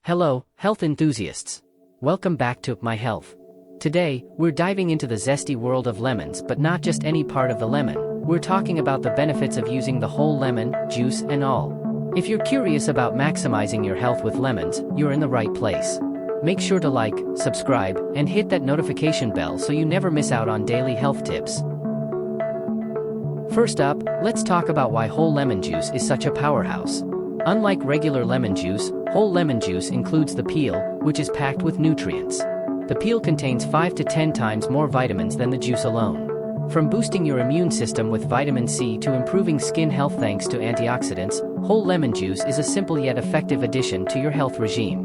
Hello, health enthusiasts. Welcome back to My Health. Today, we're diving into the zesty world of lemons, but not just any part of the lemon. We're talking about the benefits of using the whole lemon, juice and all. If you're curious about maximizing your health with lemons, you're in the right place. Make sure to like, subscribe, and hit that notification bell so you never miss out on daily health tips. First up, let's talk about why whole lemon juice is such a powerhouse. Unlike regular lemon juice, whole lemon juice includes the peel, which is packed with nutrients. The peel contains 5 to 10 times more vitamins than the juice alone. From boosting your immune system with vitamin C to improving skin health thanks to antioxidants, whole lemon juice is a simple yet effective addition to your health regime.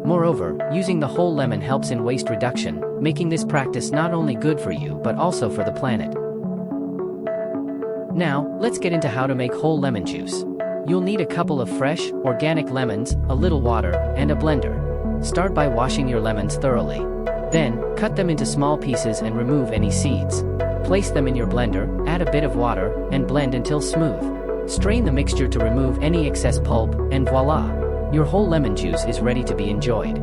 Moreover, using the whole lemon helps in waste reduction, making this practice not only good for you but also for the planet. Now, let's get into how to make whole lemon juice. You'll need a couple of fresh, organic lemons, a little water, and a blender. Start by washing your lemons thoroughly. Then, cut them into small pieces and remove any seeds. Place them in your blender, add a bit of water, and blend until smooth. Strain the mixture to remove any excess pulp, and voila! Your whole lemon juice is ready to be enjoyed.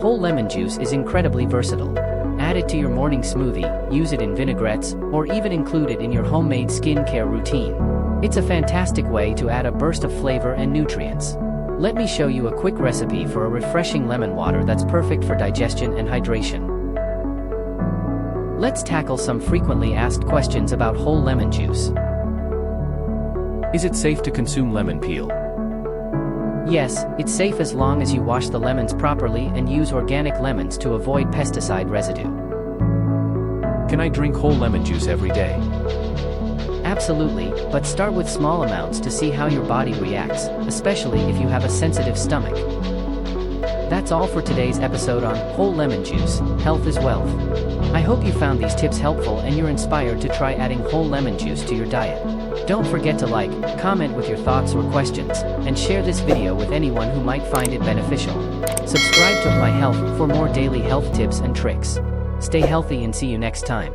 Whole lemon juice is incredibly versatile. Add it to your morning smoothie, use it in vinaigrettes, or even include it in your homemade skincare routine. It's a fantastic way to add a burst of flavor and nutrients. Let me show you a quick recipe for a refreshing lemon water that's perfect for digestion and hydration. Let's tackle some frequently asked questions about whole lemon juice. Is it safe to consume lemon peel? Yes, it's safe as long as you wash the lemons properly and use organic lemons to avoid pesticide residue. Can I drink whole lemon juice every day? Absolutely, but start with small amounts to see how your body reacts, especially if you have a sensitive stomach. That's all for today's episode on whole lemon juice, health is wealth. I hope you found these tips helpful and you're inspired to try adding whole lemon juice to your diet. Don't forget to like, comment with your thoughts or questions, and share this video with anyone who might find it beneficial. Subscribe to My Health for more daily health tips and tricks. Stay healthy and see you next time.